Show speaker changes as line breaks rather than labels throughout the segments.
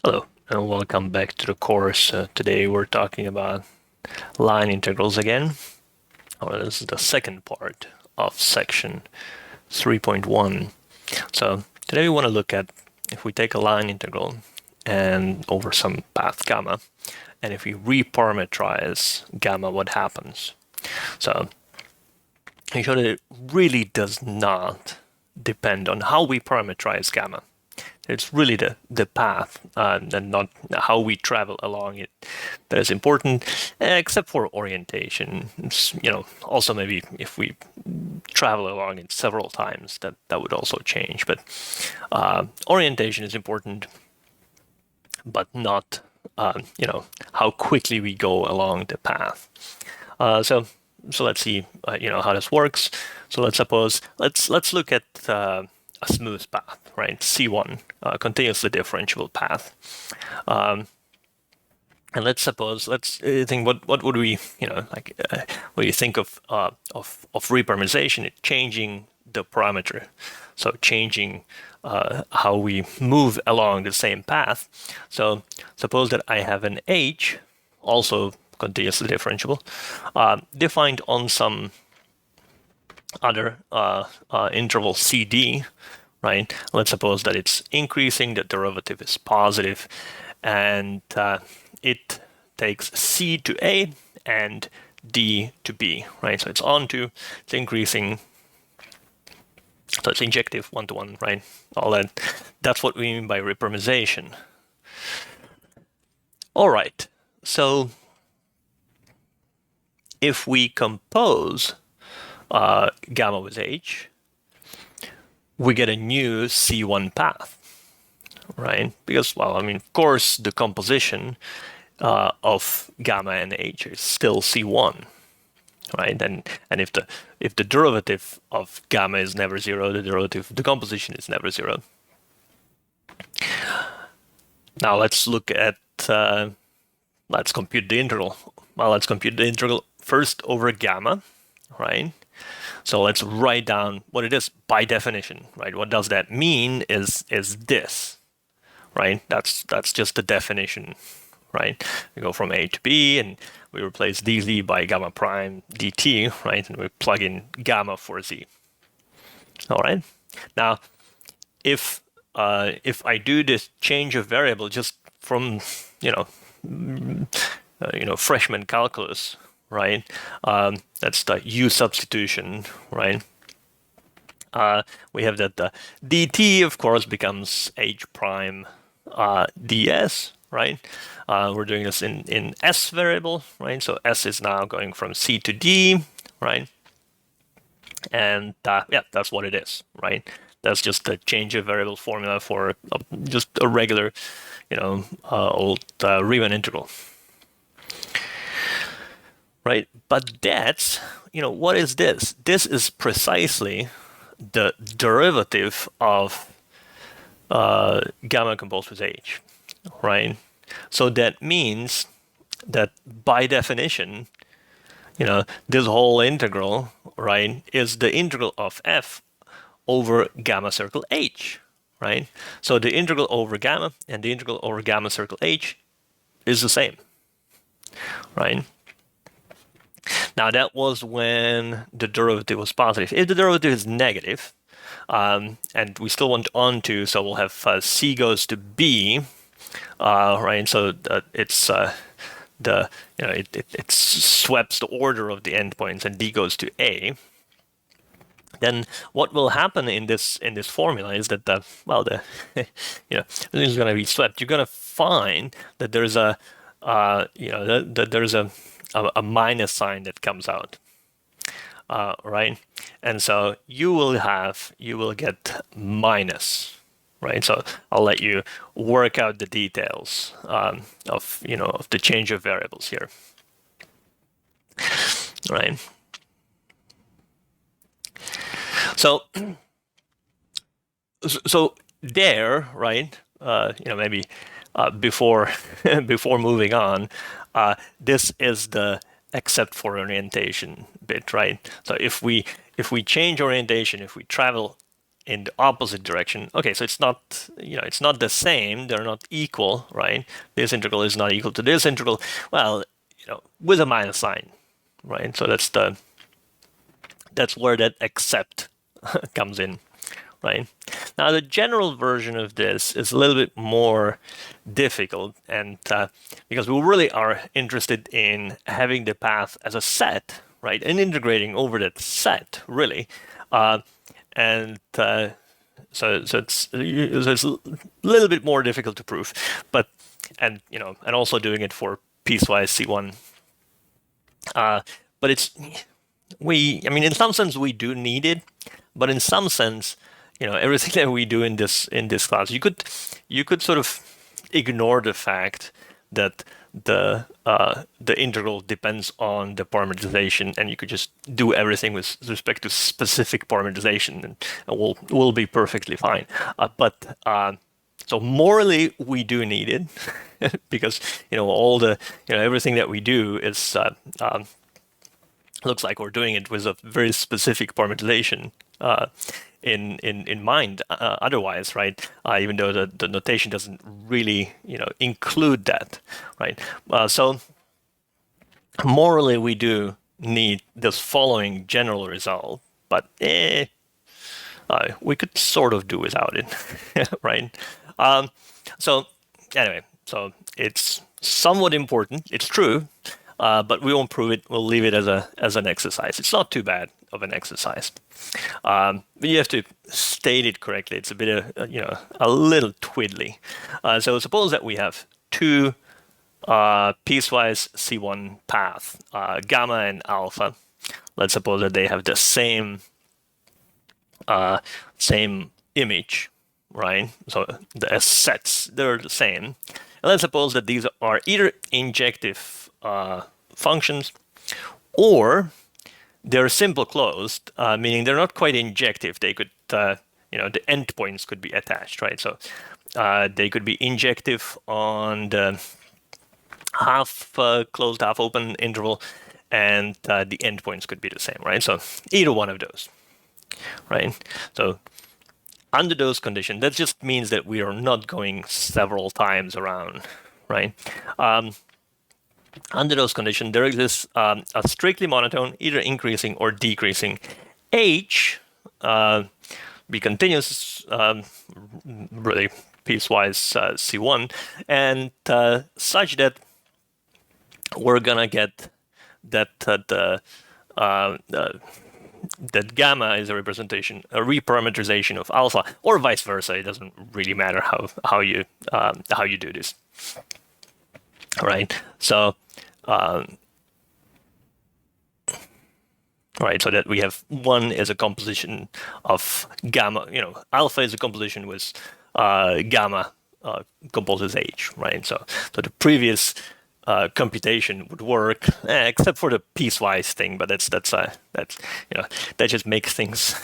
Hello, and welcome back to the course. Today we're talking about line integrals again. This is the second part of section 3.1. So today we want to look at if we take a line integral and over some path gamma, and if we reparametrize gamma, what happens? So you show that it really does not depend on how we parametrize gamma. It's really the path and not how we travel along it that is important, except for orientation. It's, also maybe if we travel along it several times, that would also change. But orientation is important, but not how quickly we go along the path. So let's see how this works. So let's look at a smooth path, right? C1, continuously differentiable path. And let's think what would we when you think of reparameterization, it's changing the parameter, so changing how we move along the same path. So suppose that I have an H, also continuously differentiable, defined on some other interval CD, right? Let's suppose that it's increasing, the derivative is positive, and it takes C to A and D to B, right? So it's it's increasing, so it's injective one-to-one, right? All that. That's what we mean by reparameterization. All right, so if we compose gamma with H, we get a new C1 path, right? Because, well, of course, the composition of gamma and H is still C1, right? And if the derivative of gamma is never zero, the derivative of the composition is never zero. Now let's look at let's compute the integral. Well, let's compute the integral first over gamma, right? So let's write down what it is by definition, right? What does that mean is this, right? That's just the definition, right? We go from A to B and we replace dz by gamma prime dt, right? And we plug in gamma for z. All right. Now, if I do this change of variable just from freshman calculus, right? That's the u-substitution, right? We have that the dt, of course, becomes h prime ds, right? We're doing this in s variable, right? So s is now going from c to d, right? And yeah, that's what it is, right? That's just the change of variable formula for just a regular, old Riemann integral. Right, but that's, what is this? This is precisely the derivative of gamma composed with h, right? So that means that by definition, this whole integral, right, is the integral of f over gamma circle h, right? So the integral over gamma and the integral over gamma circle h is the same, right? Now that was when the derivative was positive. If the derivative is negative, and we still want onto, so we'll have c goes to b, right? So it's it swaps the order of the endpoints, and d goes to a. Then what will happen in this formula is that this is going to be swept. You're going to find that there's a that there's a minus sign that comes out, right? And so you will get minus, right? So I'll let you work out the details of the change of variables here, right? So there, right? Maybe before before moving on, this is the except for orientation bit, right? So if we change orientation, if we travel in the opposite direction. Okay, so it's not, it's not the same. They're not equal, right? This integral is not equal to this integral. Well, with a minus sign, right? So that's where that except comes in, right? Now, the general version of this is a little bit more difficult, and because we really are interested in having the path as a set, right, and integrating over that set, really. And so it's a little bit more difficult to prove, but and also doing it for piecewise C1. But I mean, in some sense we do need it, but in some sense, everything that we do in this class, you could sort of ignore the fact that the integral depends on the parameterization, and you could just do everything with respect to specific parameterization, and we'll be perfectly fine. So morally, we do need it because all the everything that we do is looks like we're doing it with a very specific parameterization in mind. Otherwise, right? Even though the notation doesn't really include that, right? So morally, we do need this following general result, but we could sort of do without it, right? So anyway, so it's somewhat important. It's true, but we won't prove it. We'll leave it as an exercise. It's not too bad of an exercise, but you have to state it correctly. It's a bit of a little twiddly. So suppose that we have two piecewise C1 path, gamma and alpha. Let's suppose that they have the same image, right? So the sets, they're the same. And let's suppose that these are either injective functions, or they're simple closed, meaning they're not quite injective. They could, the endpoints could be attached, right? So they could be injective on the half closed, half open interval, and the endpoints could be the same, right? So either one of those, right? So under those conditions, that just means that we are not going several times around, right? Under those conditions, there exists a strictly monotone, either increasing or decreasing H, be continuous, really piecewise C1, and such that we're gonna get that that gamma is a reparametrization of alpha, or vice versa. It doesn't really matter how you do this, right? So, right, so that we have one is a composition of gamma. Alpha is a composition with gamma composes H, right? So the previous computation would work, except for the piecewise thing, but that's that just makes things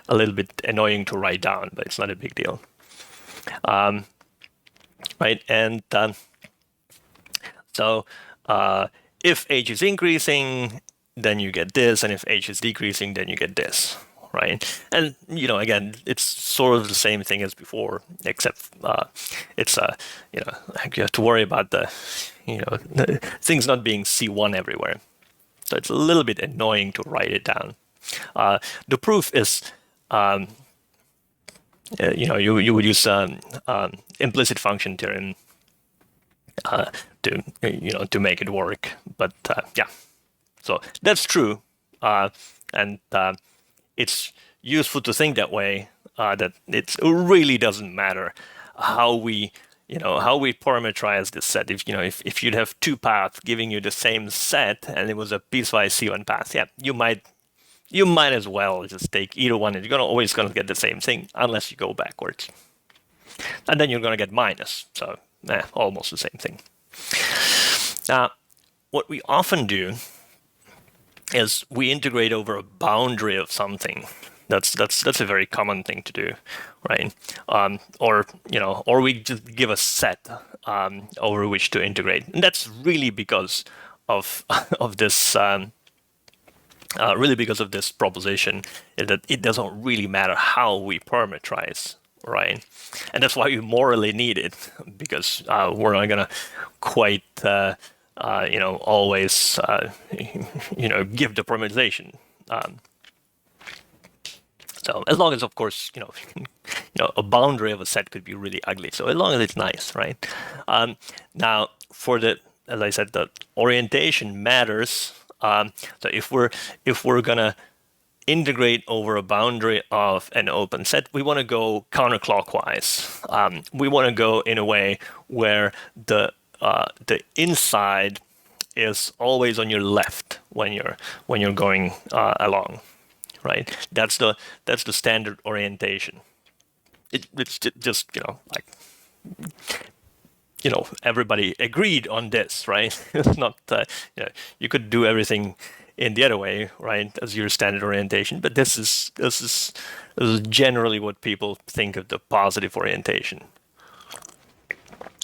a little bit annoying to write down, but it's not a big deal, right? And so if H is increasing, then you get this, and if H is decreasing, then you get this, right? And again, it's sort of the same thing as before, except it's you have to worry about the things not being C1 everywhere. So it's a little bit annoying to write it down. The proof is you would use implicit function theorem to make it work, but yeah. So that's true, and it's useful to think that way. That it really doesn't matter how we parameterize this set. If you'd have two paths giving you the same set and it was a piecewise C1 path, yeah, you might as well just take either one, and you're always gonna get the same thing unless you go backwards, and then you're gonna get minus. So almost the same thing. Now, what we often do is we integrate over a boundary of something. That's a very common thing to do, right? Or we just give a set over which to integrate, and that's really because of this really because of this proposition that it doesn't really matter how we parameterize, right? And that's why we morally need it, because we're not gonna quite, always, give the parameterization. So as long as, of course, a boundary of a set could be really ugly. So as long as it's nice, right? Now, as I said, the orientation matters. So if we're gonna integrate over a boundary of an open set, we want to go counterclockwise. We want to go in a way where the inside is always on your left when you're going along, right? That's the standard orientation. It's just everybody agreed on this, right? It's not you could do everything in the other way, right, as your standard orientation, but this is generally what people think of the positive orientation.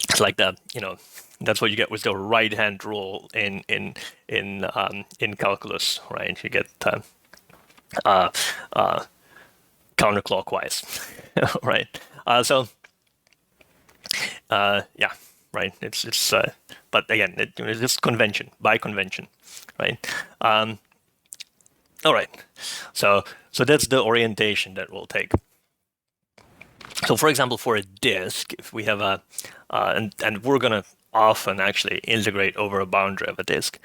It's like that, that's what you get with the right hand rule in calculus, right? You get counterclockwise, right? Yeah, right. It's but again, it's just convention, by convention, right? All right. So that's the orientation that we'll take. So for example, for a disk, if we have and we're gonna often actually integrate over a boundary of a disk.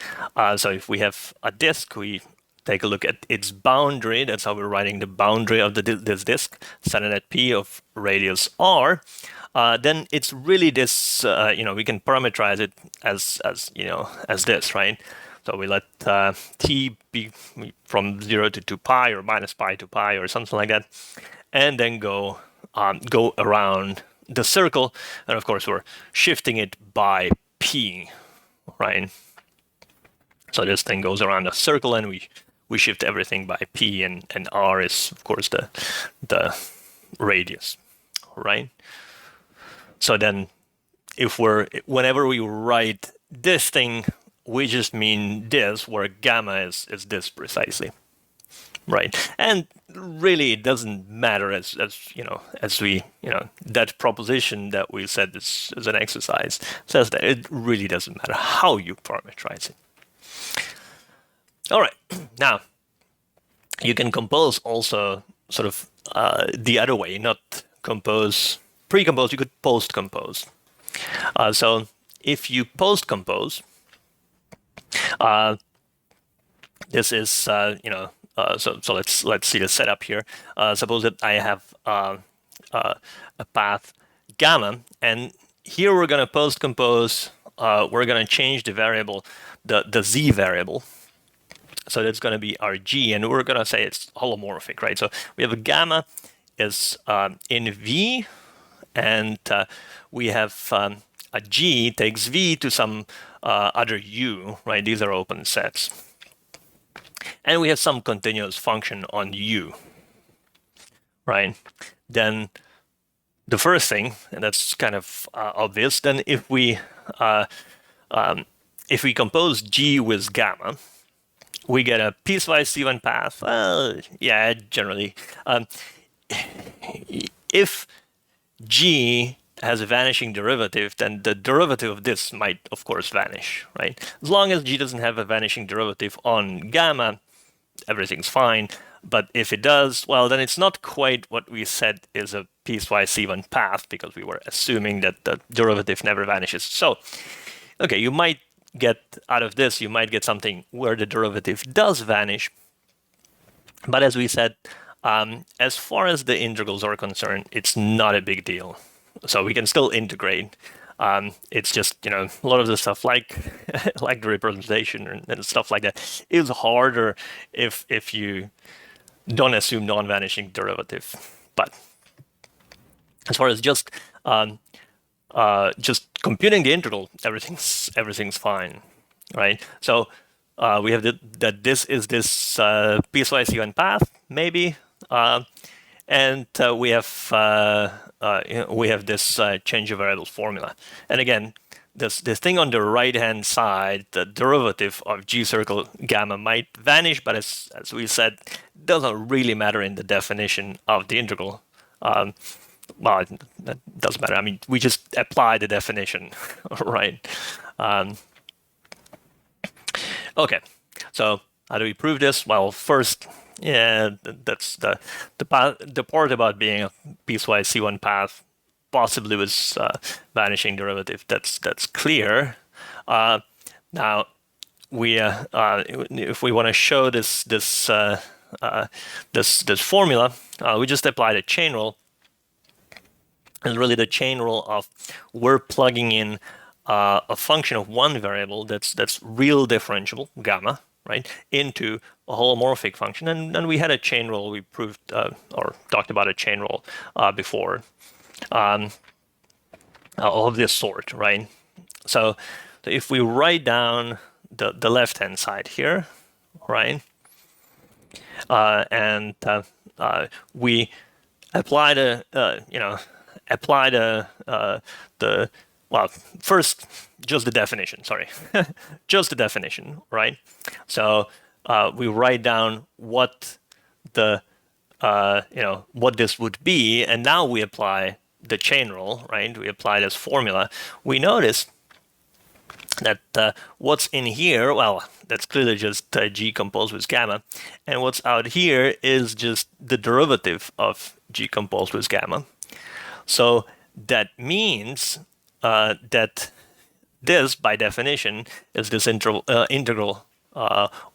So if we have a disk, we take a look at its boundary. That's how we're writing the boundary of this disk, set at P of radius R. Then it's really this, we can parameterize it as this, right? So we let T be from 0 to 2 pi or minus pi to pi or something like that, and then go around the circle. And of course, we're shifting it by P, right? So this thing goes around the circle, and we shift everything by P, and R is, of course, the radius, right? So then whenever we write this thing, we just mean this, where gamma is this precisely, right? And really it doesn't matter as we, that proposition that we said as an exercise says that it really doesn't matter how you parameterize it. All right, now you can compose also sort of the other way, not pre-compose, you could post-compose. So if you post-compose, this is, so let's see the setup here. Suppose that I have a path gamma, and here we're going to post-compose, we're going to change the variable, the z variable. So that's going to be our g, and we're going to say it's holomorphic, right? So we have a gamma is in V, and we have a G takes V to some other U, right? These are open sets. And we have some continuous function on U, right? Then the first thing, and that's kind of obvious, then if we compose G with gamma, we get a piecewise even path. Well, yeah, generally. If G has a vanishing derivative, then the derivative of this might, of course, vanish, right? As long as G doesn't have a vanishing derivative on gamma, everything's fine. But if it does, well, then it's not quite what we said is a piecewise even path, because we were assuming that the derivative never vanishes. So, okay, you might get out of this, you might get something where the derivative does vanish. But as we said, as far as the integrals are concerned, it's not a big deal. So we can still integrate. It's just, a lot of the stuff like the reparametrization and stuff like that is harder if you don't assume non-vanishing derivative. But as far as just computing the integral, everything's fine, right? So we have that this is this piecewise even path, maybe, and we have this change of variables formula. And again, this thing on the right-hand side, the derivative of g circle gamma might vanish, but as we said, doesn't really matter in the definition of the integral. Well, that doesn't matter. I mean, we just apply the definition, right? Okay, so how do we prove this? Well, first, yeah, that's the part about being a piecewise C1 path, possibly with vanishing derivative. That's clear. Now, we if we want to show this formula, we just apply the chain rule. And really, the chain rule of we're plugging in a function of one variable that's real differentiable gamma, right, into a holomorphic function. And we had a chain rule. We proved or talked about a chain rule before of this sort, right? So if we write down the left-hand side here, right, and we apply well, first, just the definition, sorry. Just the definition, right? So we write down what the, what this would be, and now we apply the chain rule, right? We apply this formula. We notice that what's in here, well, that's clearly just g composed with gamma, and what's out here is just the derivative of g composed with gamma. So that means that this, by definition, is this integral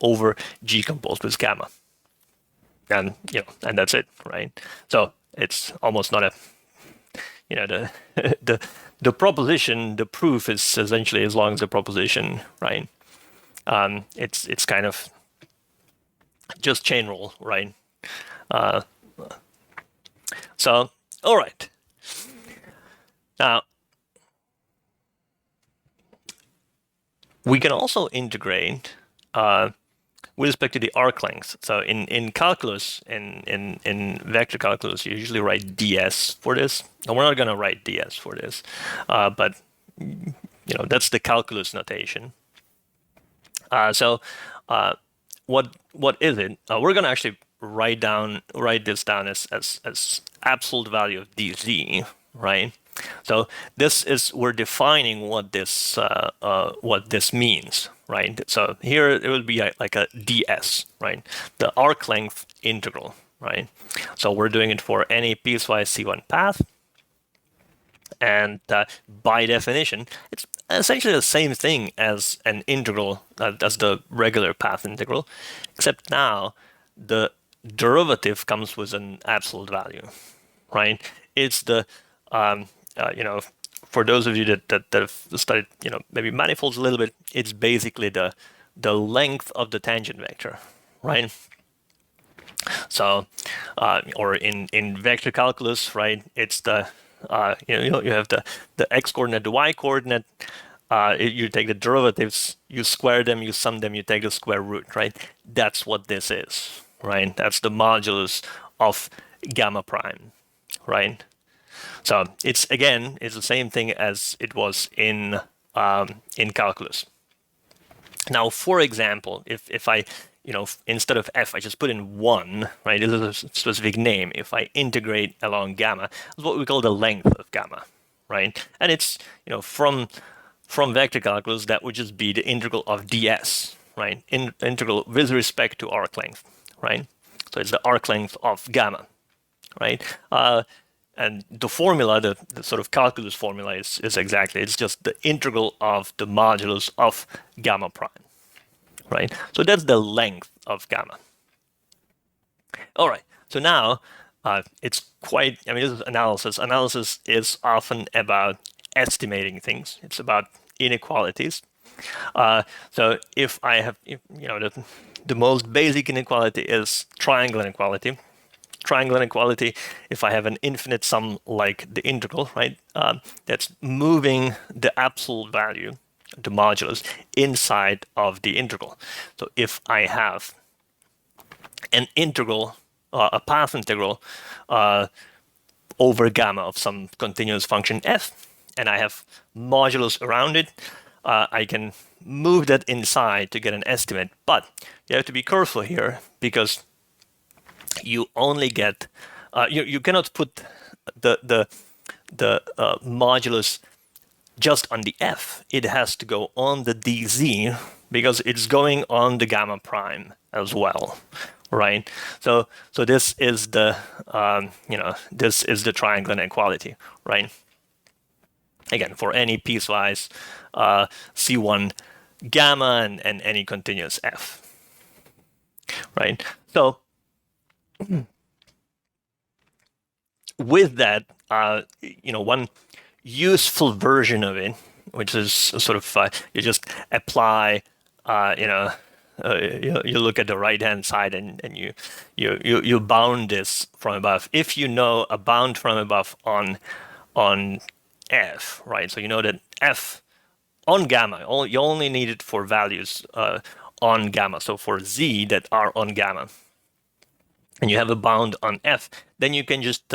over g composed with gamma, and and that's it, right? So it's almost not a, the proposition, the proof is essentially as long as the proposition, right? It's kind of just chain rule, right? So all right. Now, we can also integrate with respect to the arc length. So in calculus, in vector calculus, you usually write ds for this. And we're not going to write ds for this, but that's the calculus notation. So what is it? We're going to actually write this down as absolute value of dz, right? So this is, we're defining what this means, right? So here it will be like a ds, right? The arc length integral, right? So we're doing it for any piecewise C1 path, and by definition, it's essentially the same thing as an integral, as the regular path integral, except now the derivative comes with an absolute value, right? It's the for those of you that have studied, maybe manifolds a little bit, it's basically the length of the tangent vector, right? So, or in vector calculus, right? It's the you have the x coordinate, the y coordinate. You take the derivatives, you square them, you sum them, you take the square root, right? That's what this is, right? That's the modulus of gamma prime, right? So it's the same thing as it was in calculus. Now, for example, if I instead of f, I just put in 1, right? This is a specific name. If I integrate along gamma, it's what we call the length of gamma, right? And it's from vector calculus, that would just be the integral of ds, right? Integral with respect to arc length, right? So it's the arc length of gamma, right? And the formula, the sort of calculus formula is exactly, it's just the integral of the modulus of gamma prime, right? So that's the length of gamma. All right, so now it's quite, this is analysis. Analysis is often about estimating things. It's about inequalities. So if I have, the most basic inequality is triangle inequality. Triangle inequality, if I have an infinite sum like the integral, right, that's moving the absolute value, the modulus, inside of the integral. So if I have an integral, a path integral over gamma of some continuous function f, and I have modulus around it, I can move that inside to get an estimate. But you have to be careful here, because you only get you cannot put the modulus just on the f. It has to go on the dz, because it's going on the gamma prime as well, right? So this is the this is the triangle inequality, right? Again, for any piecewise C1 gamma and any continuous f, right? So with that, one useful version of it, which is sort of you just apply, you look at the right hand side and you bound this from above. If you know a bound from above on f, right? So you know that f on gamma, you only need it for values on gamma. So for z that are on gamma, and you have a bound on f, then you can just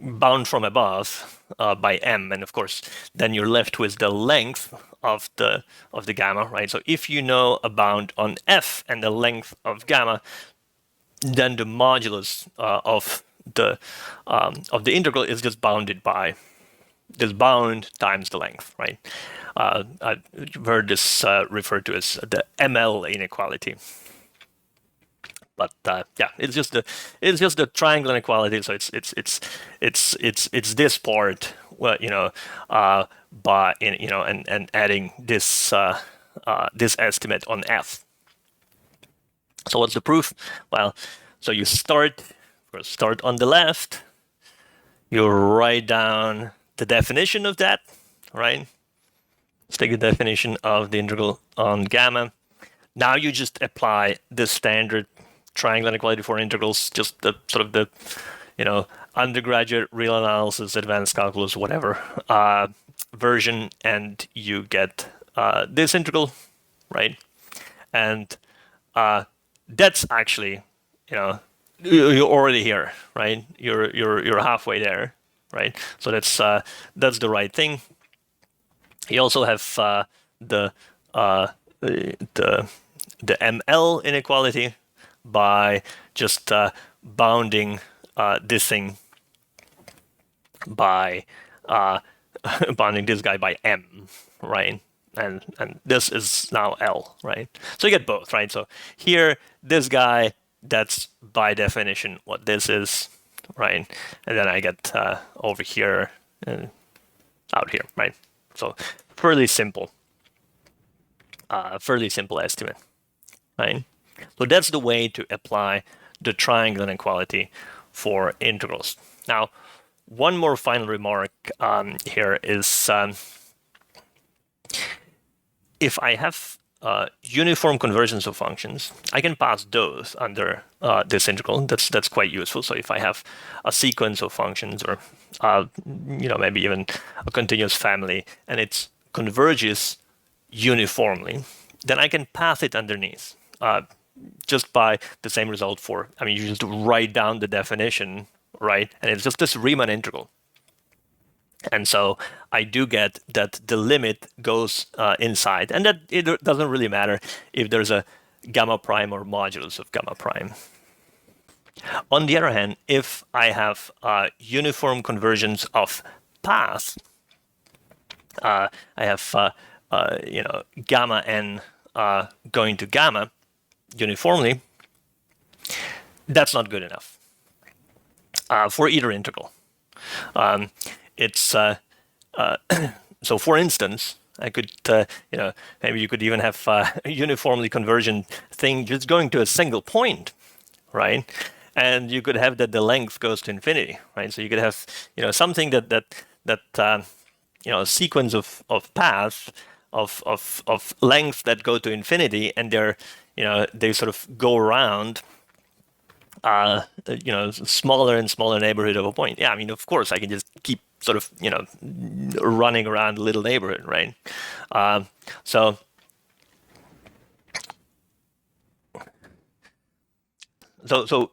bound from above by m, and of course then you're left with the length of the gamma, right? So if you know a bound on f and the length of gamma, then the modulus of the integral is just bounded by this bound times the length, right? I've heard this referred to as the ML inequality. But yeah, it's just the triangle inequality. So it's this part, well, by and adding this this estimate on f. So what's the proof? Well, so you start on the left. You write down the definition of that, right? Let's take the definition of the integral on gamma. Now you just apply the standard triangle inequality for integrals, just the sort of the, undergraduate real analysis, advanced calculus, whatever version, and you get this integral, right? And that's actually, you're already here, right? You're halfway there, right? So that's the right thing. You also have the ML inequality by just bounding this thing by bounding this guy by m, right? And this is now L, right? So you get both, right? So here, this guy, that's by definition what this is, right? And then I get over here and out here, right? So fairly simple estimate, right? So that's the way to apply the triangle inequality for integrals. Now, one more final remark here is if I have uniform convergence of functions, I can pass those under this integral. That's quite useful. So if I have a sequence of functions, or maybe even a continuous family, and it converges uniformly, then I can path it underneath just by the same result for, you just write down the definition, right? And it's just this Riemann integral. And so I do get that the limit goes inside, and that it doesn't really matter if there's a gamma prime or modulus of gamma prime. On the other hand, if I have uniform convergence of paths, I have gamma n going to gamma uniformly, that's not good enough for either integral. It's so for instance, I could maybe you could even have a uniformly convergent thing just going to a single point, right? And you could have that the length goes to infinity, right? So you could have something that a sequence of paths of length that go to infinity, and they sort of go around smaller and smaller neighborhood of a point. Yeah, of course I can just keep sort of running around a little neighborhood, right? So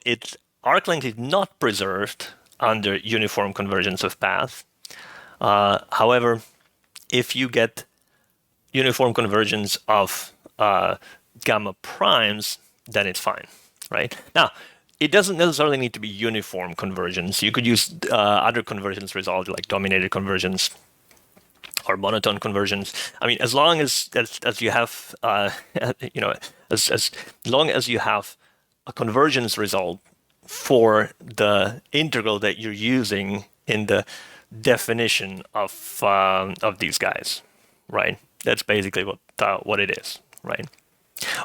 its arc length is not preserved under uniform convergence of paths. However, if you get uniform convergence of gamma primes, then it's fine, right? Now, it doesn't necessarily need to be uniform convergence. You could use other convergence results like dominated convergence or monotone convergence. I mean, as long as you have, as long as you have a convergence result for the integral that you're using in the definition of these guys, right? That's basically what it is, right?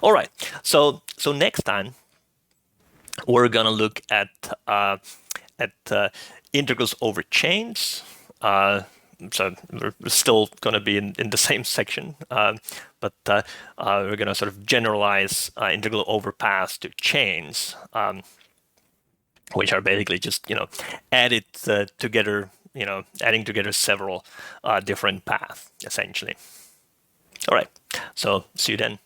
All right. So next time we're gonna look at integrals over chains. So we're still going to be in the same section, but we're going to sort of generalize integral over paths to chains, which are basically just added together, adding together several different paths essentially. All right, so see you then.